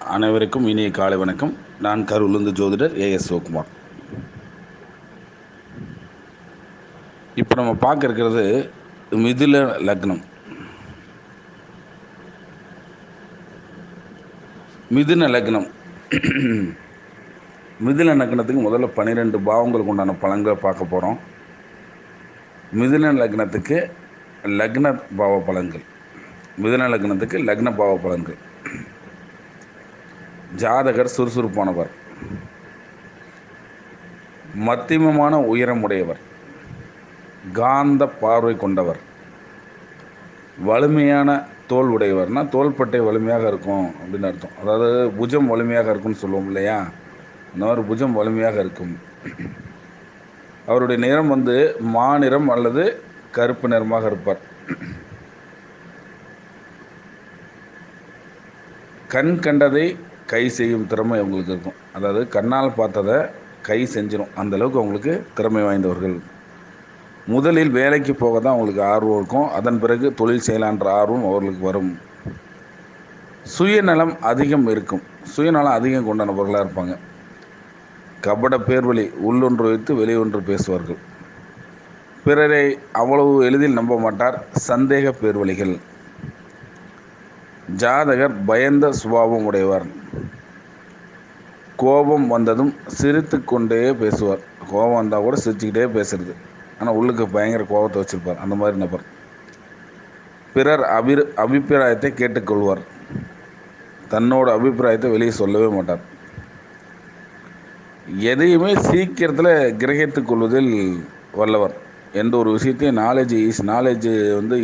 அனைவருக்கும் இனிய காலை வணக்கம். நான் கரூர்லேருந்து ஜோதிடர் ஏஎஸ் சிவகுமார். இப்போ நம்ம பார்க்க இருக்கிறது மிதுன லக்னம். மிதுன லக்னம் மிதுன லக்னத்துக்கு முதல்ல 12 பாவங்களுக்கு உண்டான பலன்களை பார்க்க போகிறோம். மிதுன லக்னத்துக்கு லக்ன பாவ பலன்கள். மிதுன லக்னத்துக்கு லக்ன பாவ பலன்கள். ஜாதகர் சுறுசுறுப்பானவர், மத்தியமமான உயரமுடையவர், காந்த பார்வை கொண்டவர், வலிமையான தோல் உடையவர்னா தோள்பட்டை வலிமையாக இருக்கும் அப்படின்னு அர்த்தம். அதாவது புஜம் வலிமையாக இருக்கும்னு சொல்லுவோம் இல்லையா, இந்த மாதிரி புஜம் வலிமையாக இருக்கும். அவருடைய நிறம் மாநிறம் அல்லது கருப்பு நிறமாக இருப்பார். கண் கண்டதை கை செய்யும் திறமை அவங்களுக்கு இருக்கும். அதாவது கண்ணால் பார்த்ததை கை செஞ்சிடும், அந்தளவுக்கு அவங்களுக்கு திறமை வாய்ந்தவர்கள். முதலில் வேலைக்கு போக தான் அவங்களுக்கு ஆர்வம் இருக்கும், அதன் பிறகு தொழில் செய்யலான்ற ஆர்வம் அவர்களுக்கு வரும். சுயநலம் அதிகம் இருக்கும், சுயநலம் அதிகம் கொண்ட நபர்களாக இருப்பாங்க. கபட பேர்வழி, உள்ளொன்று வைத்து வெளியொன்று பேசுவார்கள். பிறரை அவ்வளவு எளிதில் நம்ப மாட்டார், சந்தேக பேர்வழிகள். ஜாதகர் பயந்த சுபாவம் உடையவர். கோபம் வந்ததும் சிரித்து கொண்டே பேசுவார். கோபம் வந்தால் கூட சிரிச்சுக்கிட்டே பேசுறது, ஆனால் உள்ளுக்கு பயங்கர கோபத்தை வச்சுருப்பார், அந்த மாதிரி நபர். பிறர் அபிப்பிராயத்தை கேட்டுக்கொள்வார், தன்னோட அபிப்பிராயத்தை வெளியே சொல்லவே மாட்டார். எதையுமே சீக்கிரத்தில் கிரகித்து கொள்வதில் வல்லவர். எந்த ஒரு விஷயத்தையும் நாலேஜ்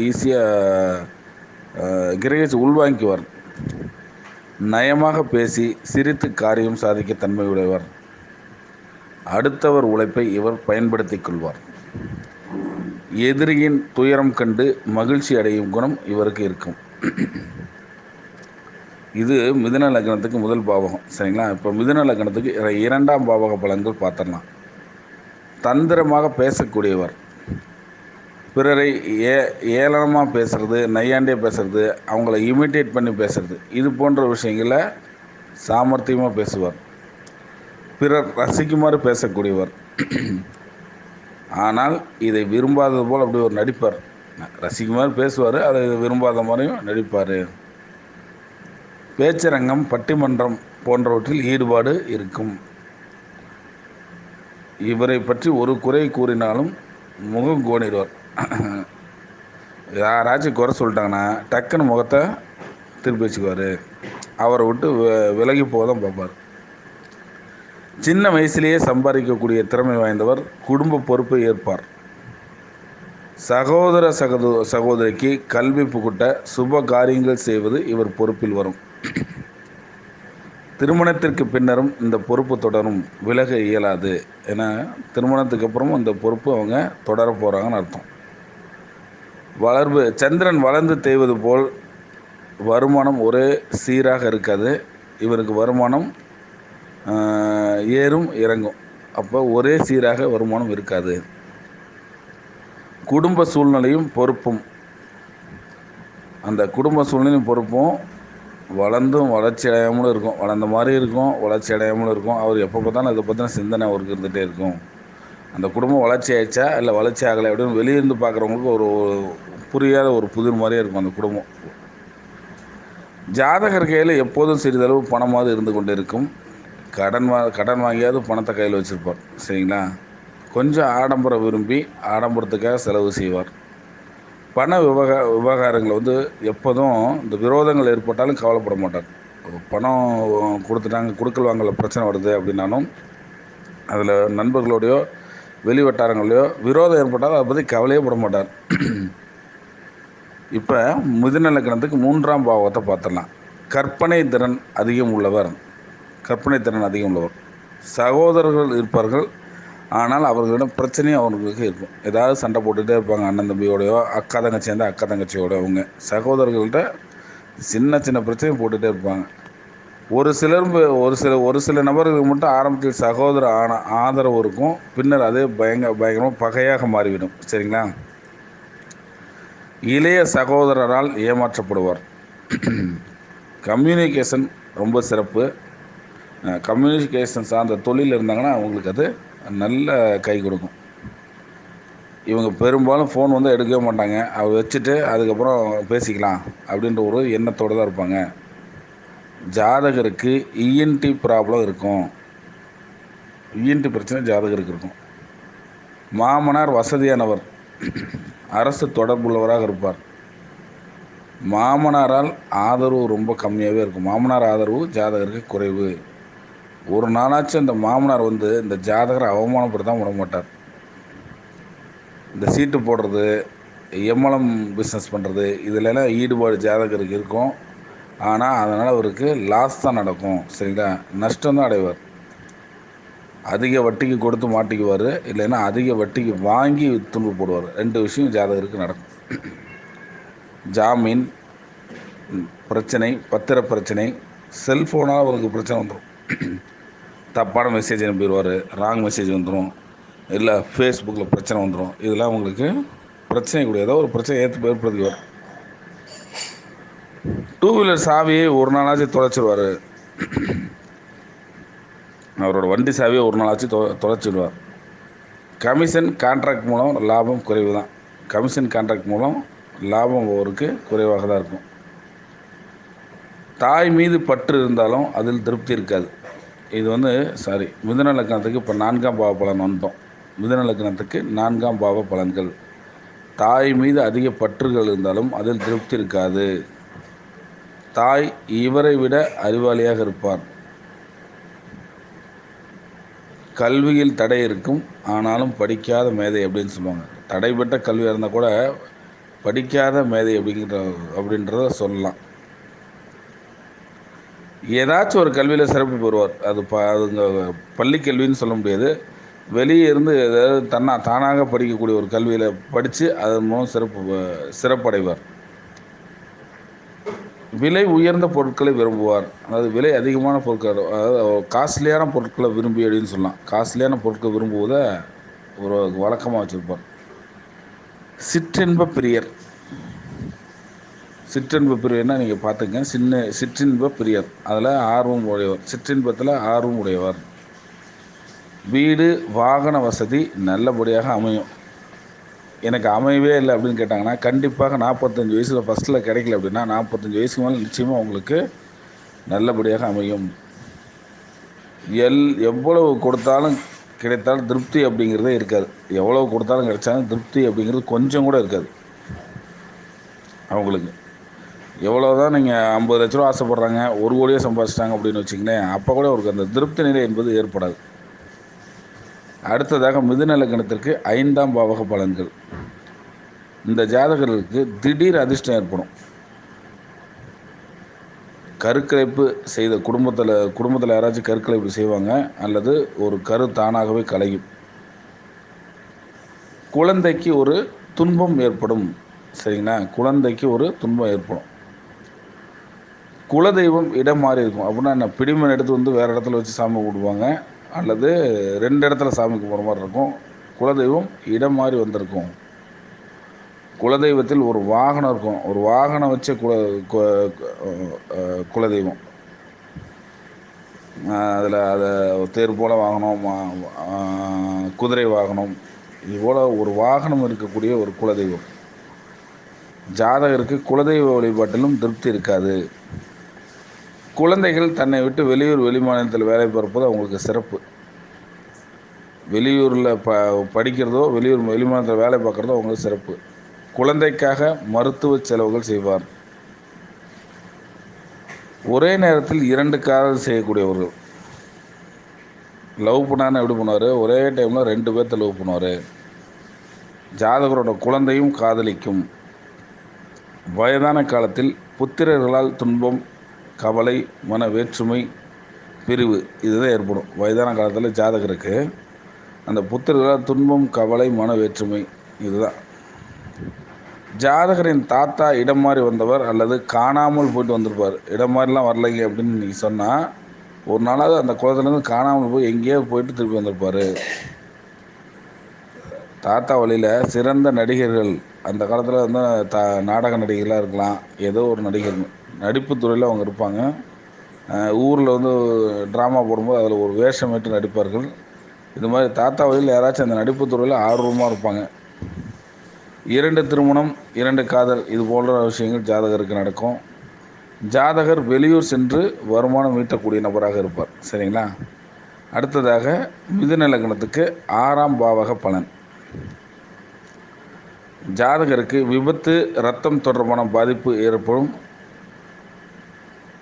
ஈஸியாக கிரகிச்சு உள்வாங்கிக்குவார். நயமாக பேசி சிரித்து காரியம் சாதிக்க தன்மை உடையவர். அடுத்தவர் உழைப்பை இவர் பயன்படுத்தி கொள்வார். எதிரியின் துயரம் கண்டு மகிழ்ச்சி அடையும் குணம் இவருக்கு இருக்கும். இது மிதுன லக்னத்துக்கு முதல் பாவகம், சரிங்களா? இப்போ மிதுன லக்னத்துக்கு 2ஆம் பாவக பலன்கள் பார்த்துடலாம். தந்திரமாக பேசக்கூடியவர், பிறரை ஏளனமாக பேசுகிறது, நையாண்டியே பேசுறது, அவங்கள இமிட்டேட் பண்ணி பேசுறது, இது போன்ற விஷயங்களை சாமர்த்தியமாக பேசுவார். பிறர் ரசிக்குமாறு பேசக்கூடியவர், ஆனால் இதை விரும்பாதது போல் அப்படி ஒரு நடிப்பார். ரசிக்குமாறு பேசுவார், அதை விரும்பாத மாதிரியும் நடிப்பார். பேச்சரங்கம், பட்டிமன்றம் போன்றவற்றில் ஈடுபாடு இருக்கும். இவரை பற்றி ஒரு குறை கூறினாலும் முகம் கோணிடுவார். யாராச்சும் குறை சொல்லிட்டாங்கன்னா டக்குன்னு முகத்தை திருப்பி வச்சுக்குவார், அவரை விட்டு விலகி போக தான் பார்ப்பார். சின்ன வயசுலேயே சம்பாதிக்கக்கூடிய திறமை வாய்ந்தவர். குடும்ப பொறுப்பை ஏற்பார். சகோதரிக்கு கல்வி புகுட்ட சுப காரியங்கள் செய்வது இவர் பொறுப்பில் வரும். திருமணத்திற்கு பின்னரும் இந்த பொறுப்பு தொடரும், விலக இயலாது. ஏன்னா திருமணத்துக்கு அப்புறமும் இந்த பொறுப்பு அவங்க தொடர போகிறாங்கன்னு அர்த்தம். சந்திரன் வளர்ந்து தேய்வது போல் வருமானம் ஒரே சீராக இருக்காது. இவருக்கு வருமானம் ஏறும் இறங்கும், அப்போ ஒரே சீராக வருமானம் இருக்காது. குடும்ப சூழ்நிலையும் பொறுப்பும், அந்த குடும்ப சூழ்நிலையும் பொறுப்பும் வளர்ந்தும் வளர்ச்சி அடையாமலும் இருக்கும், வளர்ந்த மாதிரி இருக்கும், வளர்ச்சி அடையாமலும் இருக்கும். அவர் எப்போ பார்த்தாலும் அதை பற்றின சிந்தனை அவருக்கு இருந்துகிட்டே இருக்கும். அந்த குடும்பம் வளர்ச்சி ஆயிடுச்சா இல்லை வளர்ச்சி ஆகலை அப்படின்னு வெளியிருந்து பார்க்குறவங்களுக்கு ஒரு புரியாத ஒரு புதிர் மாதிரியே இருக்கும் அந்த குடும்பம். ஜாதகர் கையில் எப்போதும் சிறிதளவு பணமாவது இருந்து கொண்டு இருக்கும். கடன் வாங்கியாவது பணத்தை கையில் வச்சுருப்பார், சரிங்களா? கொஞ்சம் ஆடம்பரம் விரும்பி ஆடம்பரத்துக்காக செலவு செய்வார். பண விவகாரங்கள் எப்போதும் இந்த விரோதங்கள் ஏற்பட்டாலும் கவலைப்பட மாட்டார். பணம் கொடுத்துட்டாங்க, கொடுக்கல் வாங்கல பிரச்சனை வருது அப்படின்னாலும் அதில் நண்பர்களோடையோ வெளி வட்டாரங்களையோ விரோதம் ஏற்பட்டாலும் அதை பற்றி கவலையே பட மாட்டார். இப்போ மிதுன லக்னத்துக்கு 3ஆம் பாவத்தை பார்த்துடலாம். கற்பனை திறன் அதிகம் உள்ளவர். சகோதரர்கள் இருப்பார்கள், ஆனால் அவர்களிடம் பிரச்சனையும் அவர்களுக்கு இருக்கும். ஏதாவது சண்டை போட்டுகிட்டே இருப்பாங்க, அண்ணன் தம்பியோடையோ, அக்கா தங்கச்சி இருந்தால் அக்கா தங்கச்சியோட. அவங்க சகோதரர்கள்ட்ட சின்ன சின்ன பிரச்சனையும் போட்டுகிட்டே இருப்பாங்க. ஒரு சில நபர்களுக்கு மட்டும் ஆரம்பத்தில் சகோதர ஆதரவு இருக்கும், பின்னர் அதே பயங்கரமாக பகையாக மாறிவிடும், சரிங்களா? இளைய சகோதரரால் ஏமாற்றப்படுவார். கம்யூனிகேஷன் ரொம்ப சிறப்பு. கம்யூனிகேஷன் சார்ந்த தொழில் இருந்தாங்கன்னா அவங்களுக்கு அது நல்ல கை கொடுக்கும். இவங்க பெரும்பாலும் ஃபோன் வந்து எடுக்கவே மாட்டாங்க. அதை வச்சுட்டு அதுக்கப்புறம் பேசிக்கலாம் அப்படின்ற ஒரு எண்ணத்தோடு தான் இருப்பாங்க. ஜாதகருக்கு இஎன்டி ப்ராப்ளம் இருக்கும். இஎன்டி பிரச்சனை ஜாதகருக்கு இருக்கும். மாமனார் வசதியானவர், அரசு தொடர்புள்ளவராக இருப்பார். மாமனாரால் ஆதரவு ரொம்ப கம்மியாகவே இருக்கும். மாமனார் ஆதரவு ஜாதகருக்கு குறைவு. ஒரு நாளாச்சும் இந்த மாமனார் வந்து இந்த ஜாதகரை அவமானப்படுத்தாமல் விட மாட்டார். இந்த சீட்டு போடுறது, எம்எல்எம் பிஸ்னஸ் பண்ணுறது, இதிலெல்லாம் ஈடுபாடு ஜாதகருக்கு இருக்கும். ஆனால் அதனால் அவருக்கு லாஸ் தான் நடக்கும். சரிங்களா, நஷ்டம்தான் அடைவார். அதிக வட்டிக்கு கொடுத்து மாட்டிக்குவார், இல்லைன்னா அதிக வட்டிக்கு வாங்கி துன்பு போடுவார். 2 விஷயம் ஜாதகருக்கு நடக்கும். ஜாமீன் பிரச்சனை, பத்திர பிரச்சனை, செல்ஃபோனால் அவருக்கு பிரச்சனை வந்துடும். தப்பான மெசேஜ் அனுப்பிடுவார், ராங் மெசேஜ் வந்துடும், இல்லை ஃபேஸ்புக்கில் பிரச்சனை வந்துடும். இதெல்லாம் உங்களுக்கு பிரச்சனை கூட ஏதோ ஒரு பிரச்சனை ஏற்படுத்திக்குவார். 2 வீலர் சாவியை ஒரு நாளாச்சும் தொலைச்சிடுவார். அவரோட வண்டி சாவியை ஒரு நாளாச்சும் தொலைச்சிடுவார். கமிஷன் கான்ட்ராக்ட் மூலம் லாபம் குறைவு தான். கமிஷன் கான்ட்ராக்ட் மூலம் லாபம் அவருக்கு குறைவாக தான் இருக்கும். தாய் மீது பற்று இருந்தாலும் அதில் திருப்தி இருக்காது. இது வந்து மிதுன லக்னத்துக்கு இப்போ 4ஆம் பாவ பலன் வந்துட்டோம். மிதுன லக்னத்துக்கு 4ஆம் பாவ பலன்கள். தாய் மீது அதிக பற்றுகள் இருந்தாலும் அதில் திருப்தி இருக்காது. தாய் இவரை விட அறிவாளியாக இருப்பார். கல்வியில் தடை இருக்கும், ஆனாலும் படிக்காத மேதை அப்படின்னு சொல்லுவாங்க. தடைபெற்ற கல்வியாக இருந்தால் கூட படிக்காத மேதை அப்படின்றத சொல்லலாம். ஏதாச்சும் ஒரு கல்வியில் சிறப்பு பெறுவார். அதுங்க பள்ளி கல்வின்னு சொல்ல முடியாது. வெளியே இருந்து ஏதாவது தானாக படிக்கக்கூடிய ஒரு கல்வியில் படித்து அதன் மூலம் சிறப்படைவார். விலை உயர்ந்த பொருட்களை விரும்புவார். அதாவது விலை அதிகமான பொருட்கள், அதாவது காஸ்ட்லியான பொருட்களை விரும்பி அப்படின்னு சொல்லலாம். காஸ்ட்லியான பொருட்களை விரும்புவதை ஒரு வழக்கமாக வச்சுருப்பார். சிற்றின்ப பிரியர். சிற்றின்ப பிரியர்னால் நீங்கள் பார்த்துங்க, சிற்றின்ப பிரியர், அதில் ஆர்வம் உடையவர், சிற்றின்பத்தில் ஆர்வம் உடையவர். வீடு வாகன வசதி நல்லபடியாக அமையும். எனக்கு அமையவே இல்லை அப்படின்னு கேட்டாங்கன்னா, கண்டிப்பாக 45 வயசில் ஃபஸ்ட்டில் கிடைக்கல அப்படின்னா 45 வயசுக்கு மேலே நிச்சயமாக உங்களுக்கு நல்லபடியாக அமையும். எவ்வளவு கொடுத்தாலும் கிடைத்தாலும் திருப்தி அப்படிங்கிறதே இருக்காது. எவ்வளவு கொடுத்தாலும் கிடைச்சாலும் திருப்தி அப்படிங்கிறது கொஞ்சம் கூட இருக்காது அவங்களுக்கு. எவ்வளோ தான் நீங்கள் 50 லட்ச ரூபா ஆசைப்பட்றாங்க, 1 கோடியே சம்பாதிச்சிட்டாங்க அப்படின்னு வச்சுக்கினேன், அப்போ கூட அவருக்கு அந்த திருப்தி நிலை என்பது ஏற்படாது. அடுத்ததாக மிதுன லக்னத்திற்கு 5ஆம் பாவக பலன்கள். இந்த ஜாதகர்களுக்கு திடீர் அதிர்ஷ்டம் ஏற்படும். கருக்கலைப்பு செய்த குடும்பத்தில் யாராச்சும் கருக்கலைப்பு செய்வாங்க, அல்லது ஒரு கரு தானாகவே கலையும். குழந்தைக்கு ஒரு துன்பம் ஏற்படும். சரிங்களா, குழந்தைக்கு ஒரு துன்பம் ஏற்படும். குலதெய்வம் இடம் மாறி இருக்கும். அப்படின்னா என்ன, பிடிமன் எடுத்து வந்து வேறு இடத்துல வச்சு சாமி கும்பிடுவாங்க, அல்லது 2 இடத்துல சாமி கும்பிட்ற மாதிரி இருக்கும். குலதெய்வம் இடம் மாறி வந்திருக்கும். குலதெய்வத்தில் ஒரு வாகனம் இருக்கும். ஒரு வாகனம் வச்ச குலதெய்வம். அதில் அதை தேர் போல் வாகனம், குதிரை வாகனம், இதுபோல் ஒரு வாகனம் இருக்கக்கூடிய ஒரு குலதெய்வம். ஜாதகருக்கு குலதெய்வ வழிபாட்டிலும் திருப்தி இருக்காது. குழந்தைகள் தன்னை விட்டு வெளிமாநிலத்தில் வேலை பார்ப்பது அவங்களுக்கு சிறப்பு. வெளியூரில் படிக்கிறதோ வெளிமாநிலத்தில் வேலை பார்க்குறதோ அவங்களுக்கு சிறப்பு. குழந்தைக்காக மருத்துவ செலவுகள் செய்வார். ஒரே நேரத்தில் 2 காதல் செய்யக்கூடியவர்கள். லவ் பண்ணான்னு எப்படி பண்ணுவார், ஒரே டைமில் 2 பேர்த்த லவ் பண்ணுவார். ஜாதகரோட குழந்தையும் காதலிக்கும். வயதான காலத்தில் புத்திரர்களால் துன்பம், கவலை, மன வேற்றுமை, பிரிவு இதுதான் ஏற்படும். வயதான காலத்தில் ஜாதகருக்கு அந்த புத்திரர்களால் துன்பம், கவலை, மன வேற்றுமை இதுதான். ஜாதகரின் தாத்தா இடம் மாறி வந்தவர் அல்லது காணாமல் போயிட்டு வந்திருப்பார். இடம் மாதிரிலாம் வரலைங்க அப்படின்னு நீங்கள் சொன்னால், ஒரு நாளாவது அந்த குளத்துலேருந்து காணாமல் போய் எங்கேயோ போயிட்டு திருப்பி வந்திருப்பார். தாத்தா வழியில் சிறந்த நடிகர்கள், அந்த காலத்தில் வந்து நாடக நடிகர்களாக இருக்கலாம், ஏதோ ஒரு நடிகர் நடிப்பு துறையில் அவங்க இருப்பாங்க. ஊரில் வந்து ட்ராமா போடும்போது அதில் ஒரு வேஷமிட்டு நடிப்பார்கள். இது மாதிரி தாத்தா வழியில் யாராச்சும் அந்த நடிப்பு துறையில் ஆர்வமாக இருப்பாங்க. 2 திருமணம், 2 காதல் இது போன்ற விஷயங்கள் ஜாதகருக்கு நடக்கும். ஜாதகர் வெளியூர் சென்று வருமானம் ஈட்டக்கூடிய நபராக இருப்பார். சரிங்களா? அடுத்ததாக மிதுன லக்னத்துக்கு 6ஆம் பாவக பலன். ஜாதகருக்கு விபத்து, இரத்தம் தொடர்பான பாதிப்பு ஏற்படும்.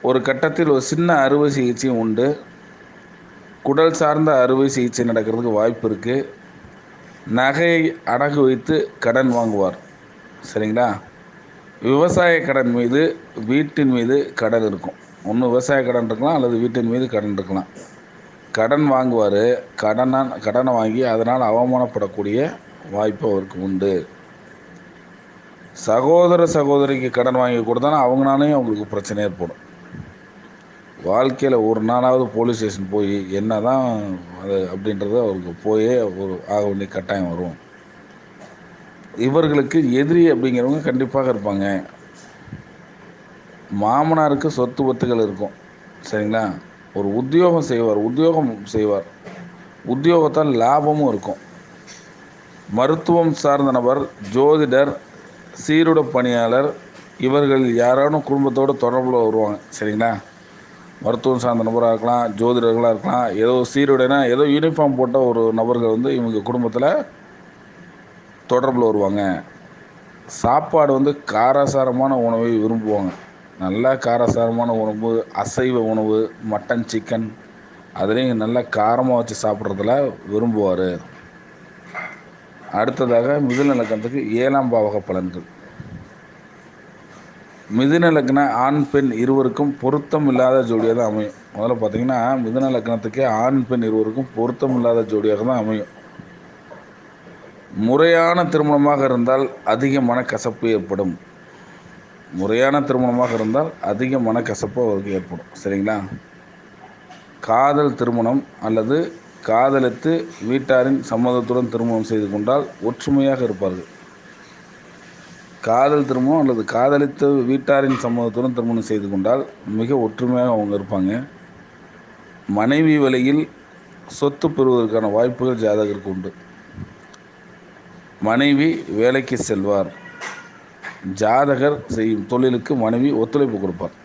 ஒரு கட்டத்தில் ஒரு சின்ன அறுவை சிகிச்சையும் உண்டு. குடல் சார்ந்த அறுவை சிகிச்சை நடக்கிறதுக்கு வாய்ப்பு இருக்குது. நகையை அடகு வைத்து கடன் வாங்குவார். சரிங்களா? விவசாய கடன் மீது, வீட்டின் மீது கடன் இருக்கும். ஒன்று விவசாய கடன் இருக்கலாம், அல்லது வீட்டின் மீது கடன் இருக்கலாம். கடன் வாங்குவார். கடனை வாங்கி அதனால் அவமானப்படக்கூடிய வாய்ப்பு அவருக்கு உண்டு. சகோதரிக்கு கடன் வாங்கி கொடுத்தாலும் அவங்களாலே அவங்களுக்கு பிரச்சனை ஏற்படும். வாழ்க்கையில் ஒரு நாளாவது போலீஸ் ஸ்டேஷன் போய் என்ன தான் அது அப்படின்றது அவருக்கு போயே ஒரு ஆக வேண்டிய கட்டாயம் வரும். இவர்களுக்கு எதிரி அப்படிங்கிறவங்க கண்டிப்பாக இருப்பாங்க. மாமனாருக்கு சொத்து பத்துகள் இருக்கும். சரிங்களா? ஒரு உத்தியோகம் செய்வார். உத்தியோகத்தால் லாபமும் இருக்கும். மருத்துவம் சார்ந்த நபர், ஜோதிடர், சீருட பணியாளர் இவர்கள் யாராலும் குடும்பத்தோடு தொடர்பில் வருவாங்க. சரிங்களா? மருத்துவம் சார்ந்த நபராக இருக்கலாம், ஜோதிடர்களாக இருக்கலாம். ஏதோ சீருடைனா ஏதோ யூனிஃபார்ம் போட்ட ஒரு நபர்கள் வந்து இவங்க குடும்பத்தில் தொடர்பில் வருவாங்க. சாப்பாடு வந்து காரசாரமான உணவை விரும்புவாங்க. நல்லா காரசாரமான உணவு, அசைவ உணவு, மட்டன், சிக்கன் அதுலேயும் நல்லா காரமாக வச்சு சாப்பிட்றதுல விரும்புவார். அடுத்ததாக மிதுன லக்னத்துக்கு 7ஆம் பாவக பலன்கள். மிதுன லக்ன ஆண் பெண் இருவருக்கும் பொருத்தம் இல்லாத ஜோடியாக தான் அமையும். முதல்ல பார்த்திங்கன்னா மிதுன லக்னத்துக்கே ஆண் பெண் இருவருக்கும் பொருத்தம் இல்லாத ஜோடியாக தான் அமையும். முறையான திருமணமாக இருந்தால் அதிக மனக்கசப்பு ஏற்படும். முறையான திருமணமாக இருந்தால் அதிக மனக்கசப்பு அவருக்கு ஏற்படும். சரிங்களா? காதல் திருமணம் அல்லது காதலித்து வீட்டாரின் சம்மதத்துடன் திருமணம் செய்து கொண்டால் ஒற்றுமையாக இருப்பார்கள். காதல் திருமணம் அல்லது காதலித்து வீட்டாரின் சம்மதத்துடன் திருமணம் செய்து கொண்டால் மிக ஒற்றுமையாக அவங்க இருப்பாங்க. மனைவி வழியில் சொத்து பெறுவதற்கான வாய்ப்புகள் ஜாதகருக்கு உண்டு. மனைவி வேலைக்கு செல்வார். ஜாதகர் செய்யும் தொழிலுக்கு மனைவி ஒத்துழைப்பு கொடுப்பார்.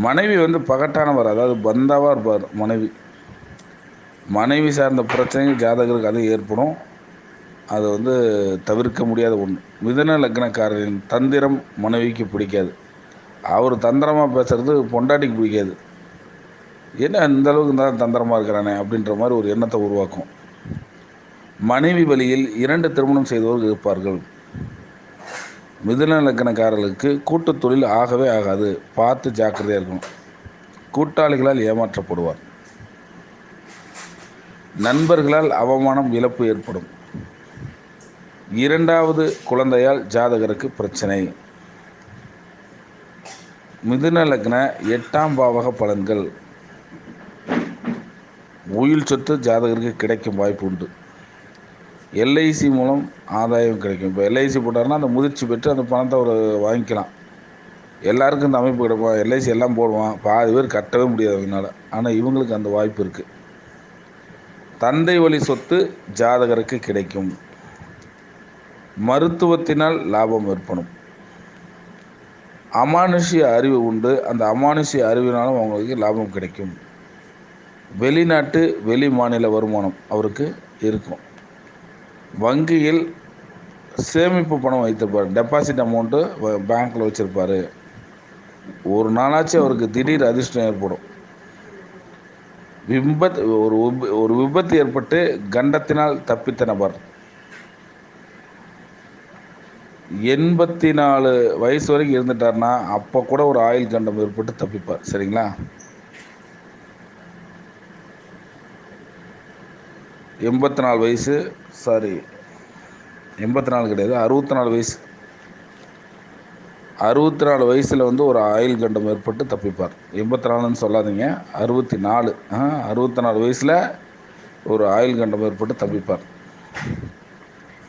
மனைவி வந்து பகட்டானவர், அதாவது பந்தாவாக இருப்பார். மனைவி சார்ந்த பிரச்சனைகள் ஜாதகருக்கு அது ஏற்படும். அது வந்து தவிர்க்க முடியாத ஒன்று. மிதுன லக்னக்காரரின் தந்திரம் மனைவிக்கு பிடிக்காது. அவர் தந்திரமாக பேசுகிறது பொண்டாட்டிக்கு பிடிக்காது. என்ன இந்த அளவுக்கு தான் தந்திரமாக இருக்கிறானே அப்படின்ற மாதிரி ஒரு எண்ணத்தை உருவாக்கும். மனைவி வழியில் 2 திருமணம் செய்தவர்கள் இருப்பார்கள். மிதுன லக்னக்காரர்களுக்கு கூட்டு தொழில் ஆகவே ஆகாது. பார்த்து ஜாக்கிரதையாக இருக்கணும். கூட்டாளிகளால் ஏமாற்றப்படுவார். நண்பர்களால் அவமானம், இழப்பு ஏற்படும். 2வது குழந்தையால் ஜாதகருக்கு பிரச்சனை. மிதுன லக்ன 8ஆம் பாவக பலன்கள். உயில் சொத்து ஜாதகருக்கு கிடைக்கும் வாய்ப்பு உண்டு. எல்ஐசி மூலம் ஆதாயம் கிடைக்கும். இப்போ எல்ஐசி போட்டாருன்னா அந்த முதிர்ச்சி பெற்று அந்த பணத்தை அவர் வாங்கிக்கலாம். எல்லாருக்கும் இந்த அமைப்பு கிடைப்பான். எல்ஐசி எல்லாம் போடுவான், பாதி பேர் கட்டவே முடியாது அவங்களால. ஆனால் இவங்களுக்கு அந்த வாய்ப்பு இருக்குது. தந்தை வழி சொத்து ஜாதகருக்கு கிடைக்கும். மருத்துவத்தினால் லாபம் ஏற்படும். அமானுஷ்ய அறிவு உண்டு. அந்த அமானுஷ்ய அறிவினாலும் அவங்களுக்கு லாபம் கிடைக்கும். வெளிநாட்டு வெளி மாநில வருமானம் அவருக்கு இருக்கும். வங்கியில் சேமிப்பு பணம் வைத்திருப்பார். டெபாசிட் அமௌண்ட்டு பேங்க்கில் வச்சுருப்பார். ஒரு நாளாச்சும் அவருக்கு திடீர் அதிர்ஷ்டம் ஏற்படும். ஒரு விபத்து ஏற்பட்டு கண்டத்தினால் தப்பித்த நபர். 84 வயசு வரைக்கும் இருந்துட்டார்னா அப்போ கூட ஒரு ஆயுள் கண்டம் ஏற்பட்டு தப்பிப்பார். சரிங்களா? 84 வயசு, 84 கிடையாது, 64 வயசு. 64 வயசில் வந்து ஒரு ஆயுள் கண்டம் ஏற்பட்டு தப்பிப்பார். 84ன்னு சொல்லாதீங்க, 64. 64 வயசில் ஒரு ஆயுள் கண்டம் ஏற்பட்டு தப்பிப்பார்.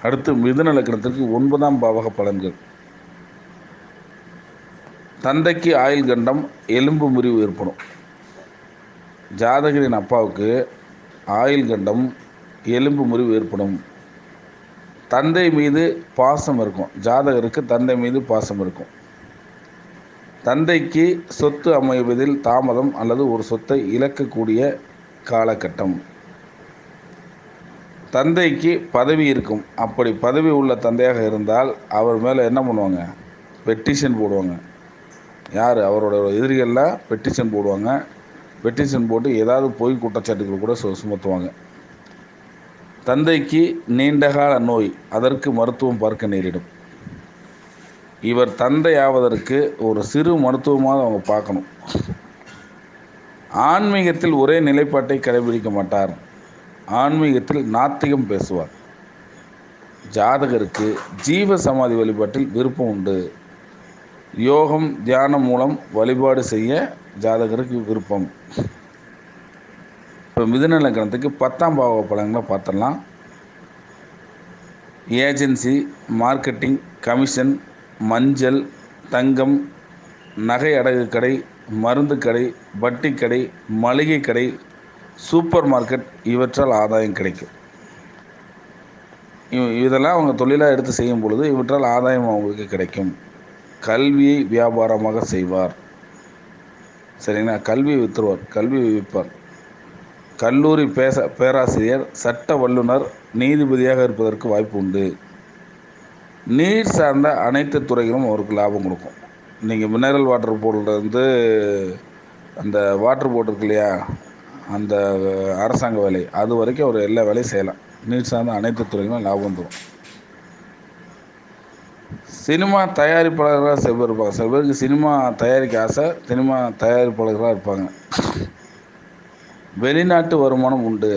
அடுத்து மிதுன லக்னத்திற்கு 9ஆம் பாவக பலன்கள். தந்தைக்கு ஆயுள் கண்டம், எலும்பு முறிவு ஏற்படும். ஜாதகரின் அப்பாவுக்கு ஆயுள் கண்டம், எலும்பு முறிவு ஏற்படும். தந்தை மீது பாசம் இருக்கும். ஜாதகருக்கு தந்தை மீது பாசம் இருக்கும். தந்தைக்கு சொத்து அமைவதில் தாமதம் அல்லது ஒரு சொத்தை இழக்கக்கூடிய காலகட்டம். தந்தைக்கு பதவி இருக்கும். அப்படி பதவி உள்ள தந்தையாக இருந்தால் அவர் மேலே என்ன பண்ணுவாங்க? பெட்டிஷன் போடுவாங்க. யார்? அவரோட எதிரிகள்லாம் பெட்டிஷன் போடுவாங்க. பெட்டிஷன் போட்டு ஏதாவது பொய் குற்றச்சாட்டுகள் கூட சுமத்துவாங்க. தந்தைக்கு நீண்டகால நோய், அதற்கு மருத்துவம் பார்க்க நேரிடும். இவர் தந்தை ஆவதற்கு ஒரு சிறு மருத்துவமாக அவங்க பார்க்கணும். ஆன்மீகத்தில் ஒரே நிலைப்பாட்டை கடைபிடிக்க மாட்டார். ஆன்மீகத்தில் நாத்திகம் பேசுவார். ஜாதகருக்கு ஜீவ சமாதி வழிபாட்டில் விருப்பம் உண்டு. யோகம், தியானம் மூலம் வழிபாடு செய்ய ஜாதகருக்கு விருப்பம். இப்போ மிதுன லக்னத்துக்கு 10ஆம் பாவ பலன்களை பார்த்துடலாம். ஏஜென்சி, மார்க்கெட்டிங், கமிஷன், மஞ்சள், தங்கம், நகை அடகு கடை, மருந்து கடை, வட்டி கடை, மளிகை கடை, சூப்பர் மார்க்கெட் இவற்றால் ஆதாயம் கிடைக்கும். இதெல்லாம் அவங்க தொழிலாக எடுத்து செய்யும் பொழுது இவற்றால் ஆதாயம் அவங்களுக்கு கிடைக்கும். கல்வியை வியாபாரமாக செய்வார். சரிங்களா? கல்வியை விற்றுருவார், கல்வியை விற்பார். கல்லூரி பேராசிரியர், சட்ட வல்லுநர், நீதிபதியாக இருப்பதற்கு வாய்ப்பு உண்டு. நீர் சார்ந்த அனைத்து துறைகளும் அவருக்கு லாபம் கொடுக்கும். நீங்கள் மினரல் வாட்டர் போர்டிலேருந்து அந்த வாட்டர் போர்டு இருக்கு இல்லையா, அந்த அரசாங்க வேலை, அது வரைக்கும் அவர் எல்லா வேலையும் செய்யலாம். நீர் சார்ந்த அனைத்து துறைகளும் லாபம் தரும். சினிமா தயாரிப்பாளர்களாக சில பேர் இருப்பாங்க. சில பேருக்கு சினிமா தயாரிக்க ஆசை, சினிமா தயாரிப்பாளர்களாக இருப்பாங்க. வெளிநாட்டு வருமானம் உண்டு.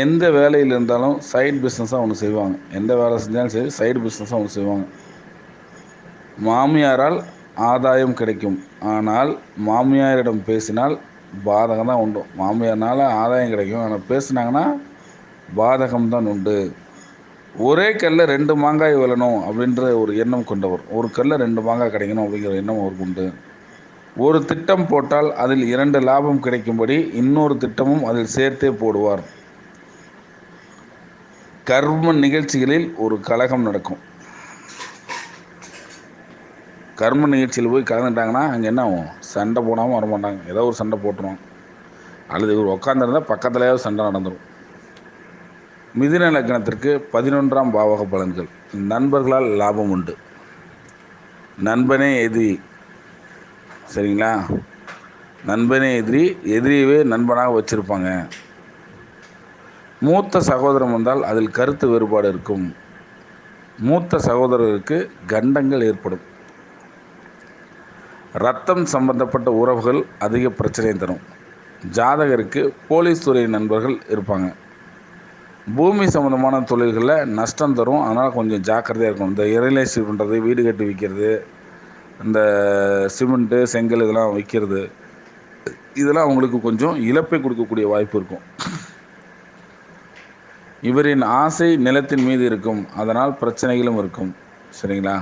எந்த வேலையில் இருந்தாலும் சைடு பிஸ்னஸாக ஒன்று செய்வாங்க. எந்த வேலை செஞ்சாலும் சரி, சைடு பிஸ்னஸாக ஒன்று செய்வாங்க. மாமியாரால் ஆதாயம் கிடைக்கும். ஆனால் மாமியாரிடம் பேசினால் பாதகம் தான் உண்டு. மாமியார்னால் ஆதாயம் கிடைக்கும், ஆனால் பேசுனாங்கன்னா பாதகம்தான் உண்டு. ஒரே கல்லில் 2 மாங்காய் விழணும் அப்படின்ற ஒரு எண்ணம் கொண்டவர். ஒரு கல்லில் 2 மாங்காய் கிடைக்கணும் அப்படிங்கிற எண்ணம் அவருக்கு உண்டு. ஒரு திட்டம் போட்டால் அதில் 2 லாபம் கிடைக்கும்படி இன்னொரு திட்டமும் அதில் சேர்த்தே போடுவார். கர்ம நிகழ்ச்சிகளில் ஒரு கலகம் நடக்கும். கர்ம நிகழ்ச்சியில் போய் கலந்துட்டாங்கன்னா அங்கே என்ன ஆகும்? சண்டை போடாமல் வரமாட்டாங்க. ஏதோ ஒரு சண்டை போட்டுருவோம். அல்லது இவர் உட்காந்துருந்தால் பக்கத்துலேயாவது சண்டை நடந்துடும். மிதுன லக்னத்திற்கு 11ஆம் பாவக பலன்கள். நண்பர்களால் லாபம் உண்டு. நண்பனே எதிரி. சரிங்களா? நண்பனே எதிரி, எதிரியவே நண்பனாக வச்சுருப்பாங்க. மூத்த சகோதரம் வந்தால் அதில் கருத்து வேறுபாடு இருக்கும். மூத்த சகோதரருக்கு கண்டங்கள் ஏற்படும். இரத்தம் சம்பந்தப்பட்ட உறவுகள் அதிக பிரச்சனை தரும். ஜாதகருக்கு போலீஸ் துறை நண்பர்கள் இருப்பாங்க. பூமி சம்மந்தமான தொழில்களில் நஷ்டம் தரும். அதனால் கொஞ்சம் ஜாக்கிரதையாக இருக்கும். இந்த ரியல் எஸ்டேட் பண்ணுறது, வீடு கட்டி விற்கிறது, இந்த சிமெண்ட்டு, செங்கல் இதெல்லாம் விற்கிறது, இதெல்லாம் அவங்களுக்கு கொஞ்சம் இழப்பை கொடுக்கக்கூடிய வாய்ப்பு இருக்கும். இவரின் ஆசை நிலத்தின் மீது இருக்கும். அதனால் பிரச்சனைகளும் இருக்கும். சரிங்களா?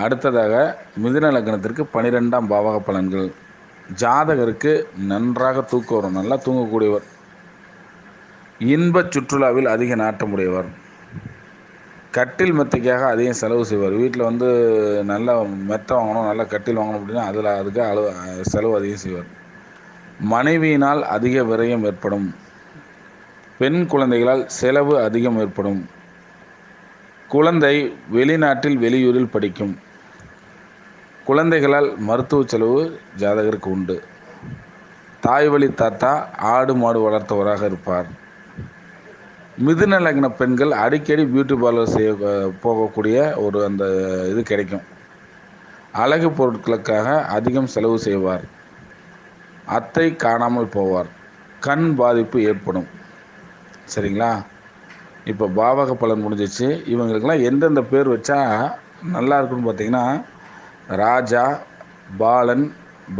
அடுத்ததாக மிதுன லக்னத்திற்கு 12ஆம் பாவக பலன்கள். ஜாதகருக்கு நன்றாக தூக்கம் வரும். நல்லா தூங்கக்கூடியவர். இன்பச் சுற்றுலாவில் அதிக நாட்டமுடையவர். கட்டில் மெத்தைக்காக அதிகம் செலவு செய்வார். வீட்டில் நல்ல மெத்தை வாங்கணும், நல்ல கட்டில் வாங்கணும் அப்படின்னா அதுக்கு செலவு அதிகம் செய்வார். மனைவியினால் அதிக விரயம் ஏற்படும். பெண் குழந்தைகளால் செலவு அதிகம் ஏற்படும். குழந்தை வெளிநாட்டில் வெளியூரில் படிக்கும். குழந்தைகளால் மருத்துவ செலவு ஜாதகருக்கு உண்டு. தாய் வழி தாத்தா ஆடு மாடு வளர்த்தவராக இருப்பார். மிதுன லக்ன பெண்கள் அடிக்கடி பியூட்டி பார்லர் போகக்கூடிய ஒரு அந்த இது கிடைக்கும். அழகு பொருட்களுக்காக அதிகம் செலவு செய்வார். அத்தை காணாமல் போவார். கண் பாதிப்பு ஏற்படும். சரிங்களா? இப்போ பாவக பலன் முடிஞ்சிச்சு. இவங்களுக்கெல்லாம் எந்தெந்த பேர் வச்சா நல்லா இருக்குன்னு பார்த்தீங்கன்னா, ராஜா, பாலன்,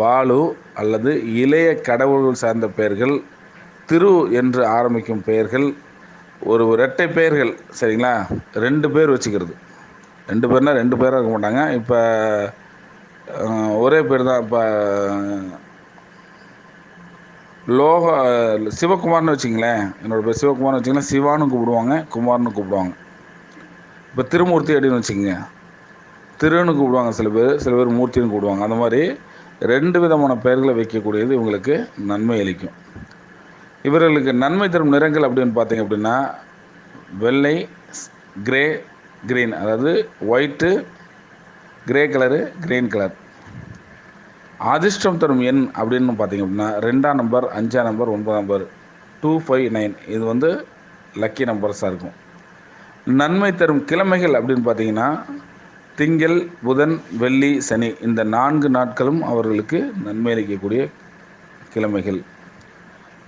பாலு அல்லது இளைய கடவுள்கள் சார்ந்த பெயர்கள், திரு என்று ஆரம்பிக்கும் பெயர்கள், ஒரு இரட்டை பெயர்கள். சரிங்களா? 2 பேர் வச்சுக்கிறது. 2 பேர்னா 2 பேராக இருக்க மாட்டாங்க. இப்போ ஒரே பேர் தான். இப்போ சிவகுமார்னு வச்சுங்களேன். என்னோட பேர் சிவகுமார்னு வச்சுங்களேன். சிவான்னு கூப்பிடுவாங்க, குமார்னு கூப்பிடுவாங்க. இப்போ திருமூர்த்தி அப்படின்னு வச்சுக்கோங்க. திருன்னு கூப்பிடுவாங்க சில பேர் மூர்த்தின்னு கூப்பிடுவாங்க. அந்த மாதிரி 2 விதமான பெயர்களை வைக்கக்கூடியது இவங்களுக்கு நன்மை அளிக்கும். இவர்களுக்கு நன்மை தரும் நிறங்கள் அப்படின்னு பார்த்தீங்க அப்படின்னா வெள்ளை, கிரே, கிரீன். அதாவது white, grey colour, green colour. அதிர்ஷ்டம் தரும் எண் அப்படின்னு பார்த்தீங்க அப்படின்னா 2ஆம் நம்பர், 5ஆம் நம்பர், 9ஆம் நம்பர், 259. இது வந்து லக்கி நம்பர்ஸாக இருக்கும். நன்மை தரும் கிழமைகள் அப்படின்னு பார்த்தீங்கன்னா திங்கள், புதன், வெள்ளி, சனி. இந்த 4 நாட்களும் அவர்களுக்கு நன்மை அளிக்கக்கூடிய கிழமைகள்.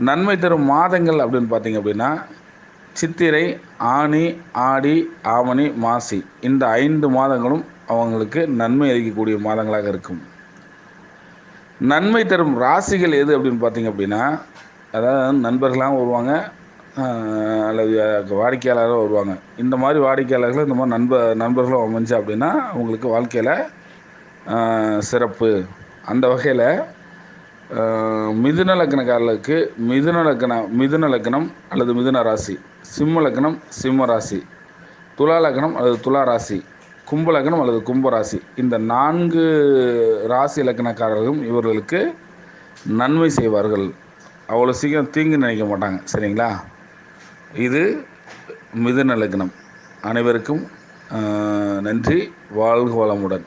நன்மை தரும் மாதங்கள் அப்படின்னு பார்த்தீங்க அப்படின்னா சித்திரை, ஆனி, ஆடி, ஆவணி, மாசி. இந்த 5 மாதங்களும் அவங்களுக்கு நன்மை அளிக்கக்கூடிய மாதங்களாக இருக்கும். நன்மை தரும் ராசிகள் எது அப்படின்னு பார்த்தீங்க அப்படின்னா அதாவது நண்பர்களாகவும் வருவாங்க, அல்லது வாடிக்கையாளராக வருவாங்க. இந்த மாதிரி வாடிக்கையாளர்கள் இந்த மாதிரி நண்பர்களும் அமைஞ்சு அப்படின்னா அவங்களுக்கு வாழ்க்கையில் சிறப்பு. அந்த வகையில் மிதுன லக்னக்காரர்களுக்கு மிதுன லக்னம் அல்லது மிதுன ராசி, சிம்ம லக்னம் சிம்ம ராசி, துலா லக்னம் அல்லது துலா ராசி, கும்ப லக்னம் அல்லது கும்ப ராசி. இந்த 4 ராசி லக்னக்காரர்களும் இவர்களுக்கு நன்மை செய்வார்கள். அவ்வளோ சீக்கிரம் தீங்கு நினைக்க மாட்டாங்க. சரிங்களா? இது மிதுன லக்னம். அனைவருக்கும் நன்றி. வாழ்க வளமுடன்.